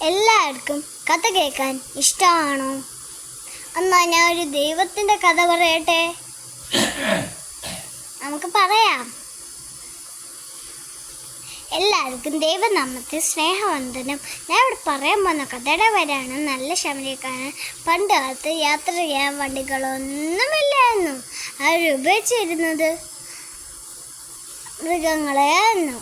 എല്ലാവർക്കും കഥ കേൾക്കാൻ ഇഷ്ടമാണോ? എന്നാ ഞാൻ ഒരു ദൈവത്തിൻ്റെ കഥ പറയട്ടെ. നമുക്ക് പറയാം. എല്ലാവർക്കും ദൈവനാമത്തിൽ സ്നേഹവന്ദനം. ഞാൻ ഇവിടെ പറയാൻ പോകുന്ന കഥയുടെ പേരാണ് നല്ല ശമരിക്കാരൻ. പണ്ട് കാലത്ത് യാത്ര ചെയ്യാൻ വണ്ടികളൊന്നുമില്ലായിരുന്നു. അവർ ഉപയോഗിച്ചിരുന്നത് മൃഗങ്ങളെയായിരുന്നു.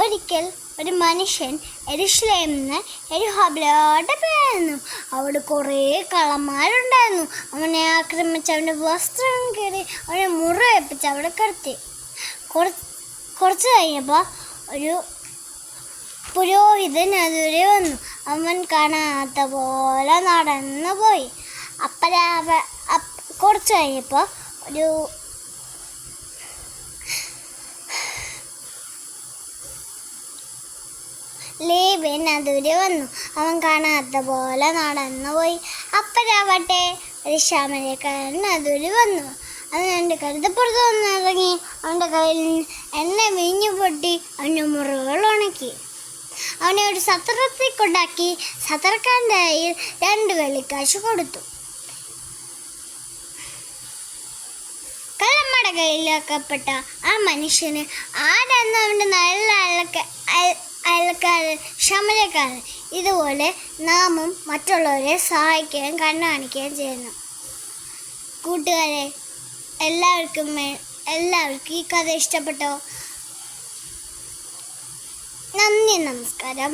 ഒരിക്കൽ ഒരു മനുഷ്യൻ യെരുശലേമിൽ നിന്ന് യെരിഹോവിലോട്ട് പോയിരുന്നു. അവിടെ കുറേ കള്ളന്മാരുണ്ടായിരുന്നു. അവനെ ആക്രമിച്ച് അവൻ്റെ വസ്ത്രം കയറി അവനെ മുറിവേൽപ്പിച്ച് അവിടെ കിടത്തി. കുറച്ച് കഴിഞ്ഞപ്പോൾ ഒരു പുരോഹിതൻ അതുവരെ വന്നു. അവൻ കാണാത്ത പോലെ നടന്നു പോയി. കുറച്ച് കഴിഞ്ഞപ്പോൾ ഒരു ലേവ്യൻ അതുവരെ വന്നു. അവൻ കാണാത്ത പോലെ നടന്നു പോയി. അപ്പഴാവട്ടെ ഒരു ശമരിക്കാരൻ അതുവരെ വന്നു. അവൻ എൻ്റെ കരുതപ്പുറത്ത് വന്നിറങ്ങി. അവൻ്റെ കയ്യിൽ എണ്ണ വീഞ്ഞു പൊട്ടി അവൻ്റെ മുറിവുകൾ ഉണക്കി. അവനെ ഒരു സത്രത്തിൽ കൊണ്ടാക്കി സത്രക്കാരൻ്റെ കയ്യിൽ 2 വെള്ളിക്കാശ് കൊടുത്തു. കള്ളന്മാരുടെ കയ്യിലാക്കപ്പെട്ട ആ മനുഷ്യന് ആരെന്ന് അവൻ്റെ നല്ല അയൽക്കാരൻ ശമരിക്കാരൻ. ഇതുപോലെ നാമും മറ്റുള്ളവരെ സഹായിക്കുകയും കണ്ണാണിക്കുകയും ചെയ്യുന്നു. കൂട്ടുകാരെ, എല്ലാവർക്കും ഈ കഥ ഇഷ്ടപ്പെട്ടോ? നന്ദി, നമസ്കാരം.